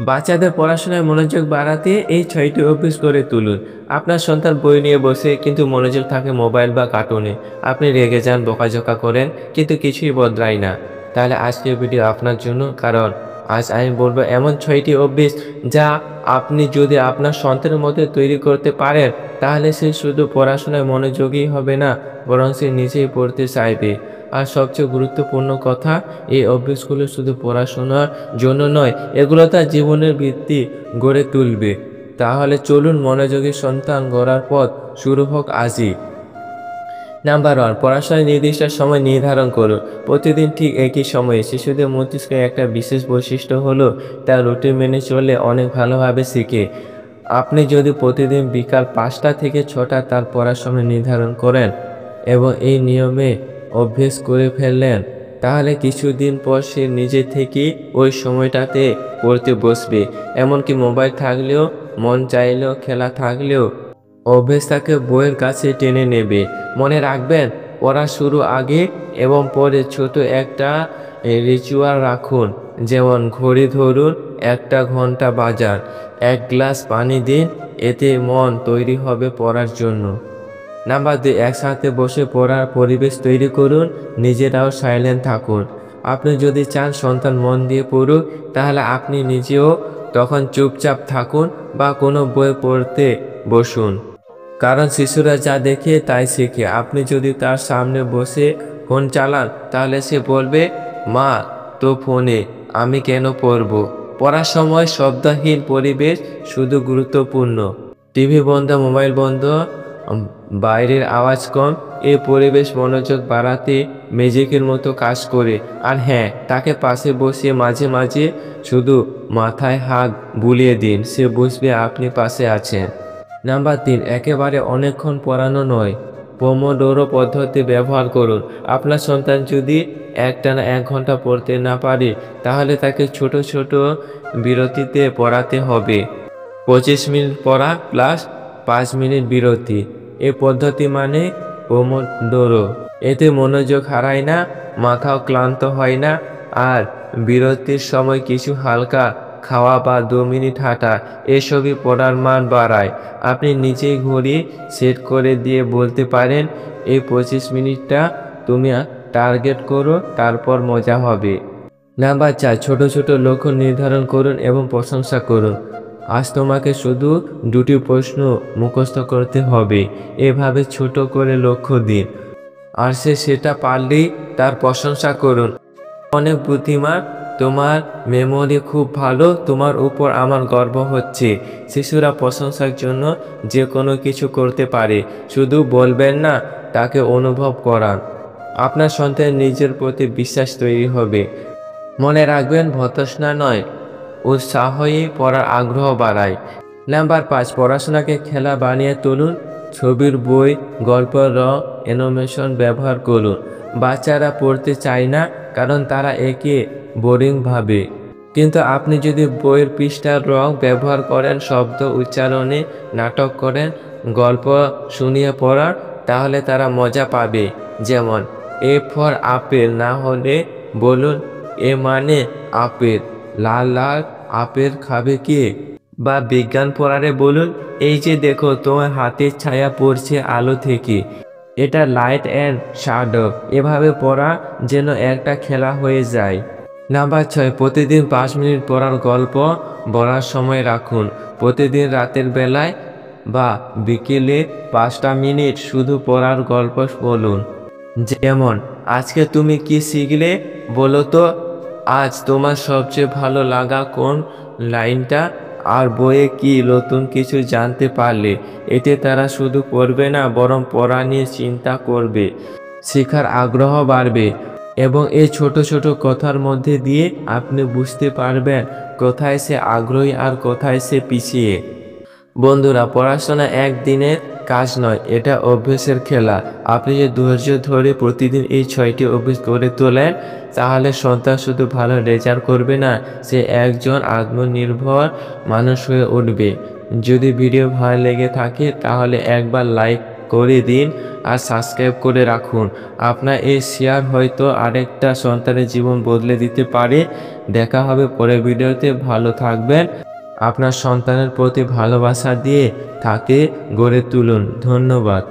বাচ্চাদের পড়াশোনায় মনোযোগ বাড়াতে এই ৬টি অভ্যাস গড়ে তুলুন। আপনার সন্তান বই নিয়ে বসে কিন্তু মনোযোগ থাকে মোবাইল বা কার্টুনে। আপনি রেগে যান, বকাঝকা করেন, কিন্তু কিছুই বদলায় না। তাহলে আজকের ভিডিও আপনার জন্য, কারণ আজ আমি বলবো এমন ৬টি অভ্যাস যা আপনি যদি আপনার সন্তানের মধ্যে তৈরি করতে পারেন, তাহলে সে শুধু পড়াশোনায় মনোযোগী হবে না, বরং সে নিজেই পড়তে চাইবে। আর সবচেয়ে গুরুত্বপূর্ণ কথা, এই অভ্যাসগুলো শুধু পড়াশোনার জন্য নয়, এগুলো তার জীবনের ভিত্তি গড়ে তুলবে। তাহলে চলুন মনোযোগী সন্তান গড়ার পথ শুরু হোক আজই। নাম্বার 1, পড়াশোনায় নির্দিষ্ট সময় নির্ধারণ করুন। প্রতিদিন ঠিক একই সময়ে। শিশুদের মস্তিষ্কের একটা বিশেষ বৈশিষ্ট্য হলো তার রুটিন মেনে চললে অনেক ভালোভাবে শিখে। আপনি যদি প্রতিদিন বিকাল 5টা থেকে 6টা তার পড়ার সময় নির্ধারণ করেন এবং এই নিয়মে অভ্যেস করে ফেললেন, তাহলে কিছুদিন পর সে নিজে থেকেই ওই সময়টাতে পড়তে বসবে। এমনকি মোবাইল থাকলেও, মন চাইলেও, খেলা থাকলেও অভ্যেস তাকে বইয়ের কাছে টেনে নেবে। মনে রাখবেন, পড়া শুরু আগে এবং পরে ছোট একটা রিচুয়াল রাখুন। যেমন ঘড়ি ধরুন, 1টা ঘন্টা বাজার, 1 গ্লাস পানি দিন, এতে মন তৈরি হবে পড়ার জন্য। নাম্বার 2, একসাথে বসে পড়ার পরিবেশ তৈরি করুন, নিজেরাও সাইলেন্ট থাকুন। আপনি যদি চান সন্তান মন দিয়ে পড়ুক, তাহলে আপনি নিজেও তখন চুপচাপ থাকুন বা কোনো বই পড়তে বসুন। কারণ শিশুরা যা দেখে তাই শেখে। আপনি যদি তার সামনে বসে ফোন চালান, তাহলে সে বলবে, মা তো ফোনে, আমি কেন পড়ব? পড়ার সময় শব্দহীন পরিবেশ শুধু গুরুত্বপূর্ণ। টিভি বন্ধ, মোবাইল বন্ধ, উম, বাইরের আওয়াজ কম। এই পরিবেশ মনোযোগ বাড়াতে ম্যাজিকের মতো কাজ করে। আর হ্যাঁ, তাকে পাশে বসিয়ে মাঝে মাঝে শুধু মাথায় হাত বুলিয়ে দিন, সে বুঝবে আপনি পাশে আছেন। নাম্বার 3, একেবারে অনেকক্ষণ পড়ানো নয়, পোমোডোরো পদ্ধতি ব্যবহার করুন। আপনার সন্তান যদি একটানা 1 ঘন্টা পড়তে না পারে, তাহলে তাকে ছোট ছোট বিরতিতে পড়াতে হবে। 25 মিনিট পড়া প্লাস 5 মিনিট বিরতি। এই পদ্ধতি মানে পোমোডোরো। এতে মনোযোগ হারায় না, মাথাও ক্লান্ত হয় না, আর বিরতির সময় কিছু হালকা খাওয়া বা 2 মিনিট হাঁটা, এসবই পড়ার মান বাড়ায়। আপনি নিজেই ঘড়ি সেট করে দিয়ে বলতে পারেন, এই 25 মিনিটটা তুমি টার্গেট করো, তারপর মজা হবে। নাম্বার 4, ছোট ছোট লক্ষ্য নির্ধারণ করুন এবং প্রশংসা করুন। আজ তোমাকে শুধু 2টি প্রশ্ন মুখস্থ করতে হবে, এভাবে ছোট করে লক্ষ্য দিন। আর সে সেটা পারলেই তার প্রশংসা করুন। অনেক বুদ্ধিমান, তোমার মেমোরি খুব ভালো, তোমার উপর আমার গর্ব হচ্ছে। শিশুরা প্রশংসার জন্য যে কোনো কিছু করতে পারে, শুধু বলবেন না, তাকে অনুভব করান। আপনার সন্তানের নিজের প্রতি বিশ্বাস তৈরি হবে। মনে রাখবেন, ভর্ৎসনা নয়, উৎসাহই পড়ার আগ্রহ বাড়ায়। নাম্বার 5, পড়াশোনাকে খেলা বানিয়ে তুলুন। ছবির বই, গল্প, রং, অ্যানিমেশন ব্যবহার করুন। বাচ্চারা পড়তে চায় না, কারণ তারা একে বোরিং ভাবে। কিন্তু আপনি যদি বইয়ের পৃষ্ঠার রং ব্যবহার করেন, শব্দ উচ্চারণে নাটক করেন, গল্প শুনিয়ে পড়ান, তাহলে তারা মজা পাবে। যেমন, এ ফর আপেল না হলে বলুন, এ মানে আপেল, লাল লাল আপেল খাবে কে? বা বিজ্ঞান পড়ারে বলুন, এই যে দেখো, তোমার হাতের ছায়া পড়ছে আলো থেকে, এটা লাইট অ্যান্ড শ্যাডো। এভাবে পড়া যেন একটা খেলা হয়ে যায়। নাম্বার 6, প্রতিদিন 5 মিনিট পড়ার গল্প বলার সময় রাখুন। প্রতিদিন রাতের বেলায় বা বিকেলে 5টা মিনিট শুধু পড়ার গল্প বলুন। যেমন, আজকে তুমি কি শিখলে বলো তো, আজ তোমার সবচেয়ে ভালো লাগা কোন লাইনটা, আর বইয়ে কি নতুন কিছু জানতে পারলে। এতে তারা শুধু পড়বে না, বরং পড়া নিয়ে চিন্তা করবে, শেখার আগ্রহ বাড়বে। এবং এই ছোট ছোট কথার মধ্যে দিয়ে আপনি বুঝতে পারবেন কোথায় সে আগ্রহী আর কোথায় সে পিছিয়ে। বন্ধুরা, পড়াশোনা একদিনের কাজ নয়, এটা অভ্যেসের খেলা। আপনি যে ধৈর্য ধরে প্রতিদিন এই 6টি অভ্যেস গড়ে তোলেন, তাহলে সন্তান শুধু ভালো রেজাল্ট করবে না, সে একজন আত্মনির্ভর মানুষ হয়ে উঠবে। যদি ভিডিও ভালো লেগে থাকে, তাহলে একবার লাইক করে দিন আর সাবস্ক্রাইব করে রাখুন। আপনার এই শেয়ার হয়তো আরেকটা সন্তানের জীবন বদলে দিতে পারে। দেখা হবে পরের ভিডিওতে। ভালো থাকবেন। আপনার সন্তানের প্রতি ভালোবাসা দিয়ে তাকে গড়ে তুলুন। ধন্যবাদ।